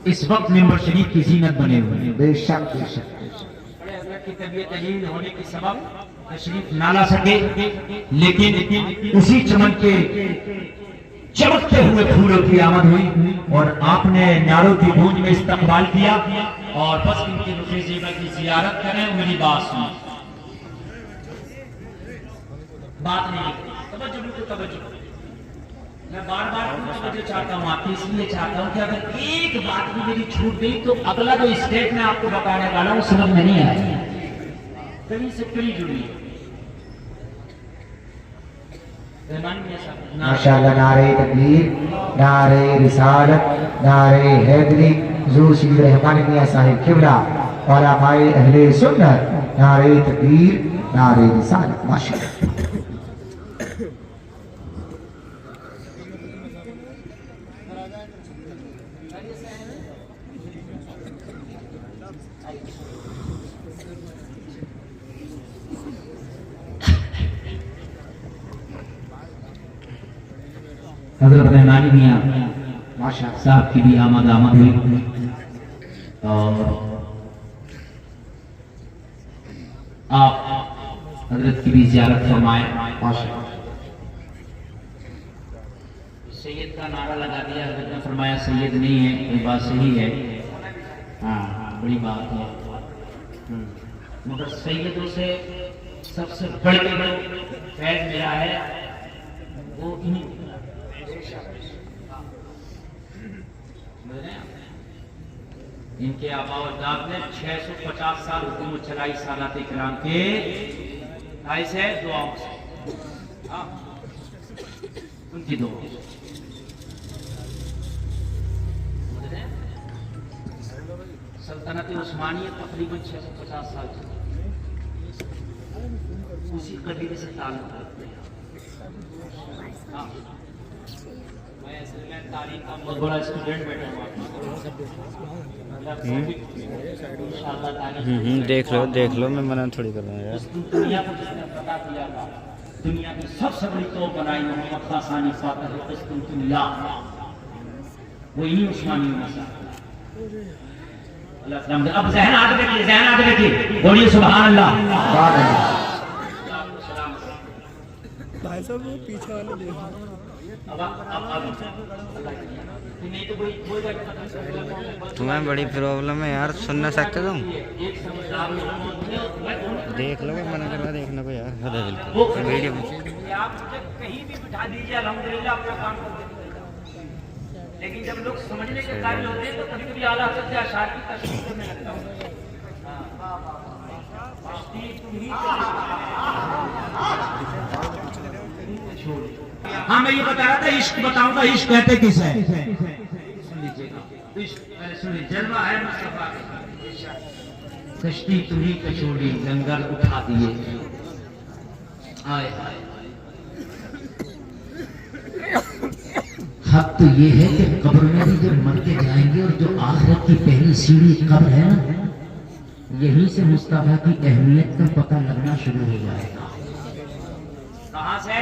اس وقت ممبر شریف کی زینت بنے ہوئے ہیں. بے شک بے شک. بڑے حضرت کی طبیعت علیل ہونے کے سبب تشریف نہ لا سکے، لیکن اسی چمن کے چمکتے ہوئے پھولوں کی آمد ہوئی اور آپ نے نعروں کی گونج میں استقبال کیا. اور بس ان کے رخ زیبا کی زیارت کریں. میری بات سنیں، بات نہیں توجہ بھی تو توجہ. میں بار بار توجہ چاہتا ہوں آپ کی، اس لیے چاہتا ہوں کہ اگر ایک بات بھی میری چھوٹ گئی تو اگلا جو اسٹیپ میں آپ کو بتانے والا ہوں سمجھ میں نہیں آئے. کہیں سے کہیں جڑی ماشاءاللہ. نعرہ تکبیر، نعرہ رسالت، نعرہ حیدری، حضور شبیر رحمانی میاں صاحب قبلہ، علماء اہل سنت، نعرہ تکبیر، نعرہ رسالت. ماشاءاللہ. حضرت رحمانی میاں صاحب کی بھی آمد ہوئی اور آپ حضرت کی بھی زیارت فرمائیں. سید کا نعرہ لگا دیا، حضرت نے فرمایا سید نہیں ہے، یہ بات صحیح ہے. ہاں بڑی بات ہے، مگر سیدوں سے سب سے بڑھ کے جو فیض میرا ہے وہ انہیں ان کے آبا و اجداد نے 650 سال حکومت چلائی سادات کرام کے باعث ہے دعاؤں سے، ان کی دعا. سلطنت عثمانیہ تقریباً 650 سال چلی، اسی قبیلے سے تعلق رکھتے ہیں. میں اصل میں تاریخ کا بہت بڑا اسٹوڈنٹ بیٹھا ہوں. دیکھ لو میں منع تھوڑی کر رہا ہوں یار. دنیا کو جس نے پتا دیا تھا، دنیا کی سب سے بڑی توپ بنائی محمد خاصانی فاتح قسطنطنیہ، وہ انہی عثمانیوں میں سے. اللہ سلام. اب ذہن آتے بیٹھیے بولیے سبحان اللہ. بھائی صاحب وہ پیچھے والے دیکھو. تمہیں بڑی پرابلم ہے یار، سن نہ سکتے تم. دیکھ لو منع کرنا دیکھنا کو یار. حد ہے بالکل ویڈیو کہیں بھی بٹھا دیجیے الحمدللہ اپنا کام کرتے ہیں. لیکن جب لوگ سمجھنے کے قابل ہوتے ہیں تو کبھی کبھی اعلیٰ حضرت اشعار کی تشریح کرنے لگتا ہوں. ہاں میں یہ بتا رہا تھا، عشق بتاؤں گا. عشق کہتے کس ہے؟ سن لیجیے گا. جلوہ ہے مصطفیٰ کا، کشتی تمہیں کچوڑی جنگل اٹھا دیے. آئے حق تو یہ ہے کہ قبر میں بھی جب مر کے جائیں گے اور جو آخرت کی پہلی سیڑھی قبر ہے نا، یہیں سے مصطفیٰ کی اہمیت کا پتہ لگنا شروع ہو جائے گا. کہاں سے؟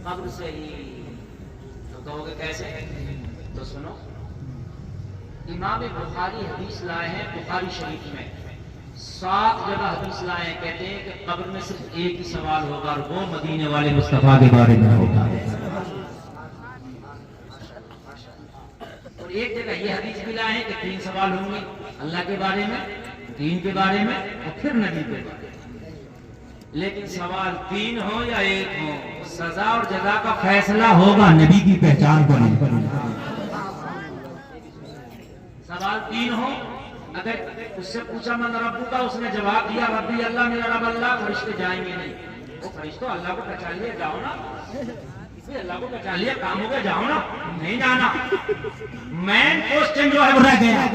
قبر سے ہی. تو کہو گے کیسے؟ تو سنو، امام بخاری حدیث لائے ہیں بخاری شریف میں 7 جگہ حدیث لائے ہیں. کہتے ہیں کہ قبر میں صرف ایک ہی سوال ہوگا اور وہ مدینے والے مصطفیٰ کے بارے میں ہوگا. اور ایک جگہ یہ حدیث بھی لائے ہیں کہ 3 سوال ہوں گے، اللہ کے بارے میں، دین کے بارے میں اور پھر نبی کے بارے میں. لیکن سوال 3 ہو یا 1 ہو، سزا اور جزا کا فیصلہ ہوگا نبی کی پہچان پر. سوال 3 ہو، اگر اس سے پوچھا من ربو کا، اس نے جواب دیا ربی اللہ میرا رب اللہ، فرشتے جائیں گے نہیں. وہ فرشتوں اللہ کو پہچان لیا، جاؤ نا. اللہ کو پہچان لیا، کام ہو گیا، جاؤ نا. نہیں جانا. مین کوسچن جو ہے وہ رہ گیا.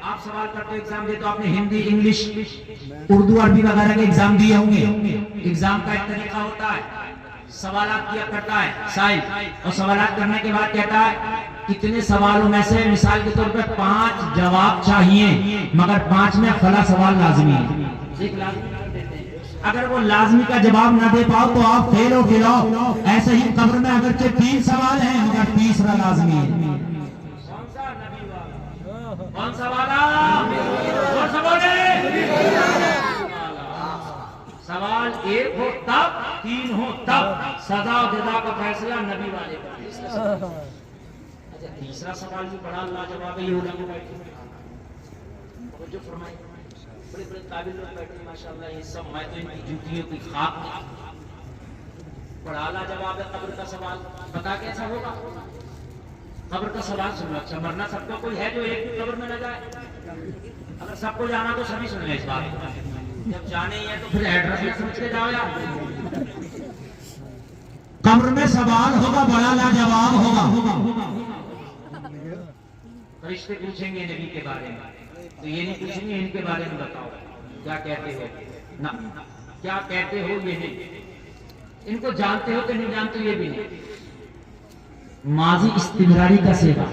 آپ سوال کرتے ایگزام دے تو آپ نے ہندی، انگلش، اردو، عربی وغیرہ کے ایگزام دیے ہوں گے. ایگزام کا ایک طریقہ ہوتا ہے، سوالات کیا کرتا ہے سائل، اور سوالات کرنے کے بعد کہتا ہے اتنے سوالوں میں سے مثال کے طور پر 5 جواب چاہیے، مگر 5 میں فلاں سوال لازمی ہے. ایک لازمی کر دیتے ہیں. اگر وہ لازمی کا جواب نہ دے پاؤ تو آپ فیل ہو فیلاؤ. ایسے ہی قبر میں اگرچہ 3 سوال ہیں مگر تیسرا لازمی ہے. کون سا والا؟ اور سوالے سوال ایک ہو تب، تین ہو تب، سزا و جزا کا فیصلہ نبی والے پر۔ اچھا تیسرا سوال بھی بڑا لاجواب ہے، یہ علماء بیٹھے جو فرمائے بڑے بڑے قابل لوگ بیٹھے ماشاءاللہ، یہ سب میں تو ان کی جوتیوں کی خاک بڑا لاجواب ہے۔ قبر کا سوال بتا کیسا ہوگا؟ قبر کا سوال سنو، اچھا مرنا سب کا کوئی ہے جو ایک بھی قبر میں نہ جائے؟ اگر سب کو جانا تو سبھی سن لیں اس بات کو، جب جانے ہی ہے تو پھر ایڈریس نہ سمجھ کے جاؤ یار۔ قبر میں سوال ہوگا بڑا لاجواب ہوگا، فرشتے پوچھیں گے نبی کے بارے میں، تو یہ نہیں پوچھیں گے ان کے بارے میں بتاؤ کیا کہتے ہو، نہ کیا کہتے ہو یہ نہیں، ان کو جانتے ہو کہ نہیں جانتے یہ بھی نہیں۔ ماضی استمراری کا سیوا،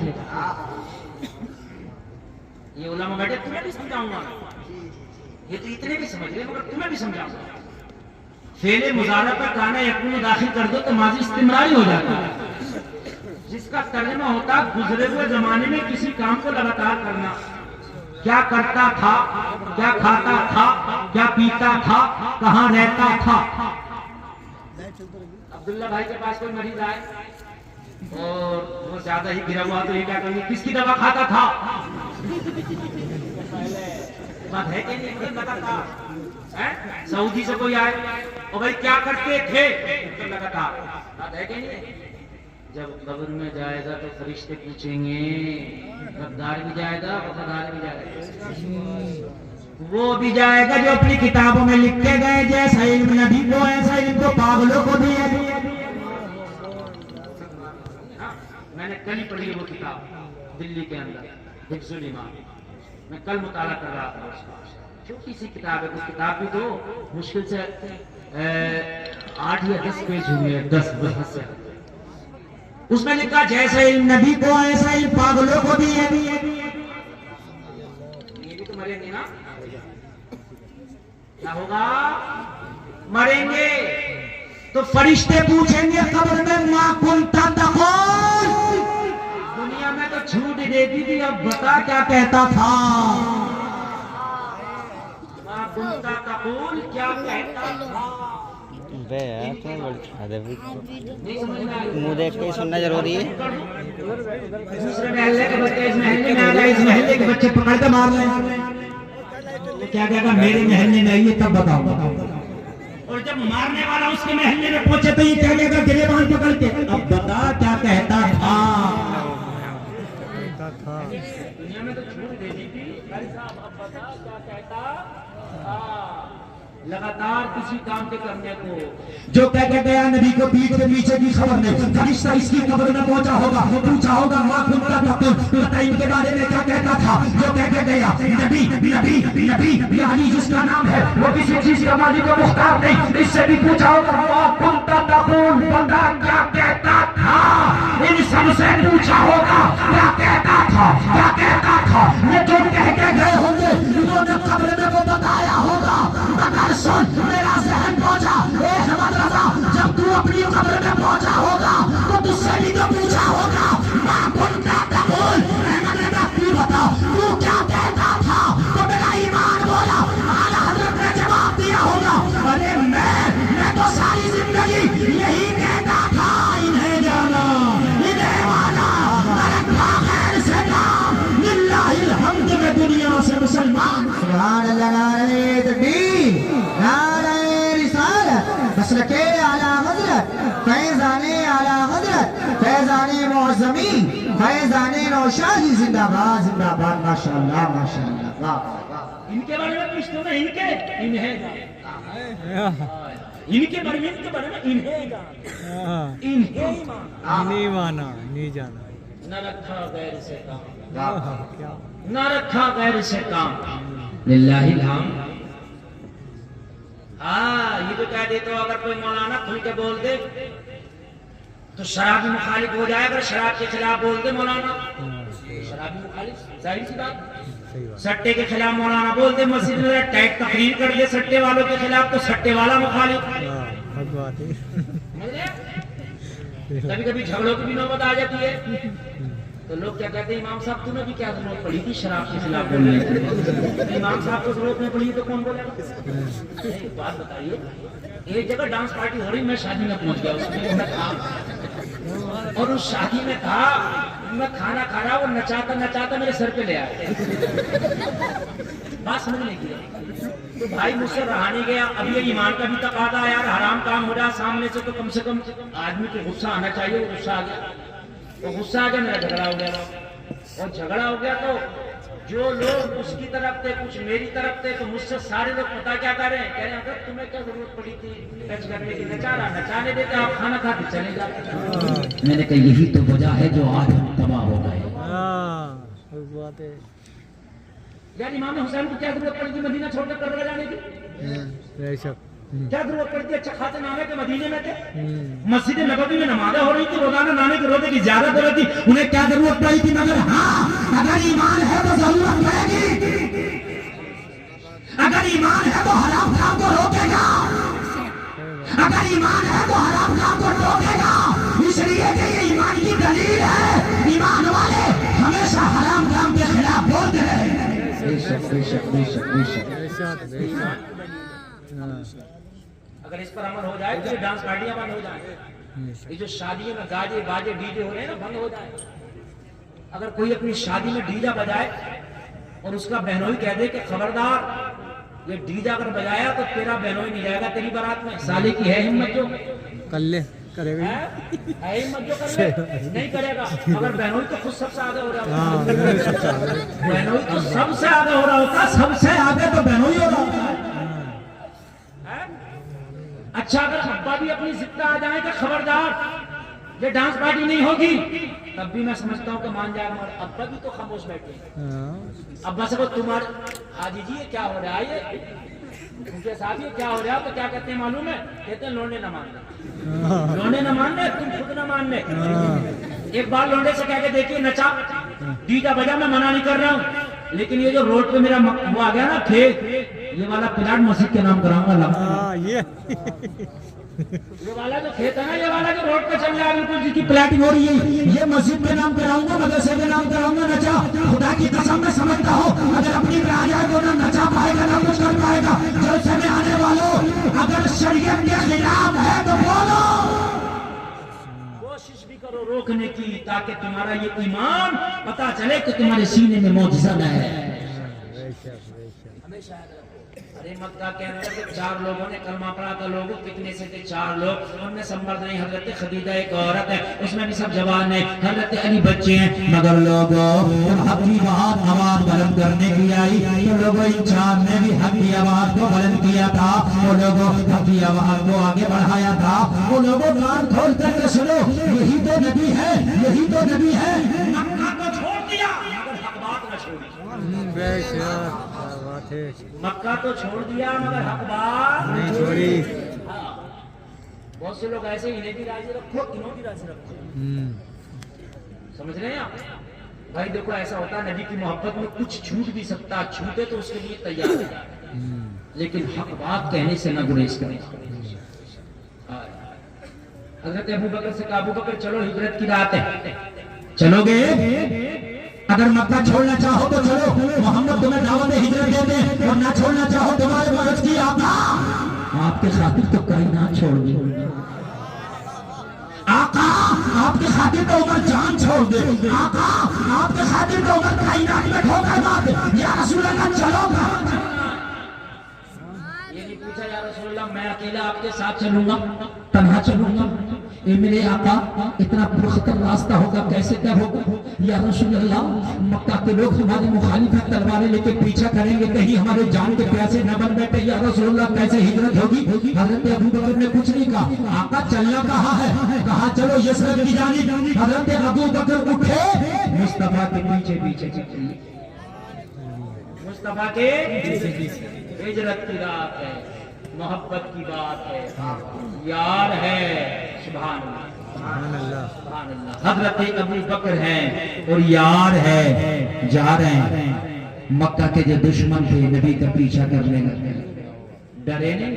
یہ علماء بیٹھے تمہیں بھی سمجھاؤں گا، یہ تو اتنے بھی سمجھ رہے مگر تمہیں بھی سمجھاؤں گا۔ فعل مضارع پر کانا یکون داخل کر دو تو ماضی استمراری ہو جاتا ہے، جس کا ترجمہ ہوتا گزرے ہوئے زمانے میں کسی کام کو لگاتار کرنا۔ کیا کرتا تھا، کیا کھاتا تھا، کیا پیتا تھا، کہاں رہتا تھا۔ عبداللہ بھائی کے پاس کوئی مریض آئے اور وہ زیادہ ہی گرا ہوا تو یہ کیا کہیں گے، کس کی دوا کھاتا تھا؟ بات ہے کہ نہیں لگاتار؟ سعودی سے کوئی آئے اور بھائی کیا کرتے تھے لگاتار، بات ہے کہ نہیں؟ جب قبر میں جائے گا تو فرشتے پوچھیں گے، غدار بھی جائے گا وفادار بھی جائے گا، وہ بھی جائے گا جو اپنی کتابوں میں لکھ کے گئے، جیسا علم نبی کو ایسا علم کو پاگلوں کو بھی ہے۔ میں نے کل ہی پڑھی وہ کتاب دلی کے اندر حفظ الایمان، میں کل مطالعہ کر رہا تھا اس کا، چھوٹی سی کتاب ہے، وہ کتاب بھی تو مشکل سے 8 یا 10 پیج ہوئی ہے، 10 سے۔ اس میں لکھا جیسا علم نبی کو ایسا علم پاگلوں کو بھی ہے۔ یہ بھی تو مریں گے نا، کیا ہوگا؟ مریں گے تو فرشتے پوچھیں گے قبر میں ما کنت تقول، دنیا میں تو جھوٹ دیتی تھی اب بتا کیا کہتا تھا۔ ما کنت تقول، کیا کہتا تھا؟ بے یار تمہیں بڑی ادبی نہیں سمجھ میں آئی؟ منہ دیکھ کے ہی سننا ضروری ہے۔ دوسرے محلے کے بچے اس محلے میں آ گئے، اس محلے کے بچے پکڑ کے مار لیں، کیا کہے گا میرے محلے میں آئیے تب بتاؤں گا، اور جب مارنے والا اس کے محلے میں پہنچے تو یہ کہے گا گریبان پکڑ کے اب بتا کیا کہتا تھا۔ دنیا میں تو چھوڑ دے دی تھی، بھائی صاحب اب بتا کیا کہتا تھا۔ لگاتار کسی کام کے کرنے کو جو کہہ کے گیا نبی کو پیٹ کے پیچھے کی خبر نہیں، فرشتہ اس کی قبر میں پہنچا ہوگا، پوچھا ہوگا ما کنت تقول، بتا ان کے بارے میں کیا کہتا تھا۔ جو کہہ کے گیا نبی نبی نبی یعنی جس کا نام ہے وہ کسی چیز کا مالک و مختار نہیں، اس سے بھی پوچھا ہوگا ما کنت تقول، بتا کیا کہتا تھا۔ ان سب سے پوچھا ہوگا کیا کہتا تھا، کیا کہتا تھا۔ یہ جو کہہ کے گئے ہوں گے انہوں نے قبر میں وہ بتایا ہوگا۔ اگر سن میرا ذہن پہنچا، اے احمد رضا جب تو اپنی قبر میں پہنچا ہوگا تو تجھ سے بھی تو پوچھا ہوگا ما کنت تقول، احمد رضا تو بتا تو کیا کہتا تھا۔ تو میرا ایمان بولا، اعلیٰ حضرت نے جواب دیا ہوگا ارے میں تو ساری زندگی یہی کہتا تھا، انہیں جانا انہیں مانا، رکھا خیر سے کام، للہ الحمد میں دنیا سے مسلمان۔ سبحان اللہ، نعرہ تکبیر، نعرہ رسالت، مسلک اعلی حضرت، فیضان اعلی حضرت، فیضان معظمی، فیضان نوشادی، زندہ باد زندہ باد، ماشاءاللہ ماشاءاللہ، واہ واہ۔ ان کے بارے میں پوچھتے ہیں ان کے انہیں ان کے بارے میں انہیں نہیں مانا نہیں جانا، نہ رکھا غیر سے کام، کیا نہ رکھا غیر سے کام، للہ الحمد۔ ہاں یہ تو کہہ دیتے ہو اگر کوئی مولانا کھل کے بول دے تو شرابی مخالف ہو جائے، اگر شراب کے خلاف بول دے مولانا شرابی مخالف، ظاہر سی بات۔ سٹے کے خلاف مولانا بول دے مسجد میں، ٹیگ تقریر کر دے سٹے والوں کے خلاف تو سٹے والا مخالف۔ کبھی کبھی جھگڑوں کی بھی نوبت آ جاتی ہے، تو لوگ کیا کہتے ہیں امام صاحب تمہیں بھی کیا ضرورت پڑی تھی شراب کے خلاف بولنے کی؟ امام صاحب کو ضرورت نہیں پڑی تو کون بولے گا؟ ایک بات بتائیے، ایک جگہ ڈانس پارٹی ہو رہی، میں شادی میں پہنچ گیا، اس میں میں تھا اور اس شادی میں تھا، میں کھانا کھا رہا، وہ نچاتا نچاتا میرے سر پہ لے آیا، بات سمجھ نہیں کیا تو بھائی مجھ سے رہا نہیں گیا۔ اب یہ ایمان کا بھی تقاضا ہے یار، حرام کام ہو رہا سامنے سے تو کم سے کم آدمی کو غصہ آنا چاہیے، وہ غصہ آ گیا، وہ غصہ آ گیا، میرا جھگڑا ہو گیا، اور جھگڑا ہو گیا تو جو لوگ اس کی طرف تھے کچھ میری طرف تھے، تو مجھ سے سارے لوگ پتا کیا کر رہے ہیں، کہہ رہے ہیں اگر تمہیں کیا ضرورت پڑی تھی ٹچ کرنے کی، نچا رہا، نچانے دیتے آپ کھانا کھاتے چلے جاتے۔ میں نے کہا یہی تو وجہ ہے جو آج ہم تباہ ہو گئے۔ بات ہے یار امام حسین کو کیا ضرورت پڑی تھی مدینہ چھوڑ کر کربلا جانے کی؟ کیا ضرورت پڑتی؟ اچھا خاصے نامے کے مدینے میں تھے، مسجد نبوی میں نمازیں ہو رہی تھی، روزانہ نانے کے روزے کی زیارت ہو رہی تھی، انہیں کیا ضرورت پڑی تھی؟ مگر ہاں اگر ایمان ہے تو ضرورت پڑے گی، اگر ایمان ہے تو حرام کام کو روکے گا، اگر ایمان ہے تو حرام کام کو روکے گا، اس لیے کہ یہ ایمان کی دلیل ہے۔ ایمان والے ہمیشہ حرام کام کے خلاف بولتے رہے۔ بے شک بے شک بے شک بے شک۔ اگر اس پر عمل ہو جائے تو یہ ڈانس پارٹیاں بند ہو جائیں، یہ جو شادیوں میں گاجے باجے ڈی جے ہو رہے ہیں نا بند ہو جائیں۔ اگر کوئی اپنی شادی میں ڈی جے بجائے اور اس کا بہنوئی کہہ دے کہ خبردار یہ ڈی جے اگر بجایا تو تیرا بہنوئی نہیں جائے گا تیری بارات میں، سالے کی ہے ہمت جو کر لے کرے گا، ہے ہمت جو کر لے نہیں کرے گا۔ اگر بہنوئی تو خود سب سے آگے ہو رہا ہوتا، بہنوئی تو سب سے آگے ہو رہا ہوتا، سب سے آگے تو بہنوئی ہو رہا ہوتا ہے۔ اچھا اگر ابا بھی اپنی ضد پہ آ جائیں کہ خبردار یہ ڈانس پارٹی نہیں ہوگی، تب بھی میں سمجھتا ہوں کہ مان جائے، مگر ابا بھی تو خاموش بیٹھے ہیں۔ ابا سے کوئی تمہارے حاجی جی یہ کیا ہو رہا ہے، یہ ان کے ساتھ یہ کیا ہو رہا ہے، تو کیا کہتے ہیں معلوم ہے؟ کہتے ہیں لونڈے نہ ماننے، لونڈے نہ ماننے، تم خود نہ ماننے۔ ایک بار لونڈے سے کہہ کے دیکھیے نچا ڈی جے بجا، میں منع نہیں کر رہا ہوں، لیکن یہ جو روڈ پہ میرا وہ آ گیا نا کھیت، یہ والا پلاٹ مسجد کے نام کراؤں گا، یہ والا جو کھیت ہے نا، یہ والا جو روڈ پہ چل رہا ہے بالکل جس کی پلاٹنگ ہو رہی ہے، یہ مسجد کے نام کراؤں گا، مدرسے کے نام کراؤں گا۔ نچا خدا کی قسم میں سمجھتا ہوں اگر اپنی راجہ کو نہ نچا پائے گا نہ کچھ کر پائے گا۔ جلسے میں آنے والوں اگر شریعت کے خلاف ہے تو بولو، کوشش بھی کرو روکنے کی، تاکہ تمہارا یہ ایمان پتا چلے کہ تمہارے سینے میں معجزہ ہے۔ ہمیشہ ارے مکہ کے اندر کے 4 لوگوں نے کلمہ پڑھا تھا، لوگوں کتنے سے تھے؟ 4 لوگ، ان میں سب مرد نہیں، حضرت خدیجہ ایک عورت ہے، اس میں بھی سب جوان ہیں، حضرت علی بچے ہیں، مگر لوگوں جب حق کی بات آواز بلند کرنے کی آئی تو لوگوں انسان نے بھی حق کی آواز کو بلند کیا تھا، وہ لوگوں حق کی آواز کو آگے بڑھایا تھا، وہ لوگوں کان کھول کر کے سنو، یہی تو نبی ہے، یہی تو نبی ہے۔ مکہ کو چھوڑ دیا مگر حق بات نہ چھوڑی، مکہ تو چھوڑ دیا مگر حق بات نہیں چھوڑی۔ بہت سے لوگ ایسے انہیں بھی راضی رکھو، انہوں بھی راضی رکھو، سمجھ رہے ہیں آپ؟ بھائی دیکھو ایسا ہوتا ہے نبی کی محبت میں کچھ چھوٹ بھی سکتا، چھوٹے تو اس کے لیے تیار ہے، لیکن حق بات کہنے سے نہ گریز کریں۔ حضرت ابو بکر سے کہا ابو بکر چلو ہجرت کی رات ہے، چلو گے؟ اگر مکہ چھوڑنا چاہو تو چلو، محمد تمہیں دعوت ہجرت دیتے ہیں، اور نہ چھوڑنا چاہو تمہارے مرض کی آقا آپ کے خاطر تو کائنات چھوڑ دی، آقا آپ کے خاطر تو عمر جان چھوڑ دے، آقا آپ کے خاطر تو عمر کائنات میں ٹھوکر مار دے، یا رسول اللہ چلو گا؟ یہ نہیں پوچھا یا رسول اللہ میں اکیلا آپ کے ساتھ چلوں گا، تنہا چلوں گا؟ اے میرے آقا اتنا پرخطر راستہ ہوگا کیسے طے ہوگا؟ یا رسول اللہ مکہ کے لوگ ہماری مخالفت تلواریں لے کے پیچھا کریں گے، کہیں ہمارے جان کے پیاسے نہ بن بیٹھے، یا رسول اللہ کیسے ہجرت ہوگی؟ حضرت ابو بکر نے کچھ نہیں کہا، آقا چلنا کہاں ہے؟ کہا چلو یثرب کی جانب۔ حضرت ابو بکر اٹھے، مصطفیٰ کے پیچھے پیچھے چلی، مصطفیٰ کے ہجرت کی رات ہے، محبت کی بات ہے، یار ہے، سبحان اللہ سبحان اللہ۔ حضرت ابو بکر ہیں اور یار ہے، جا رہے ہیں، مکہ کے جو دشمن تھے نبی کا پیچھا کرنے لگے، ڈرے نہیں،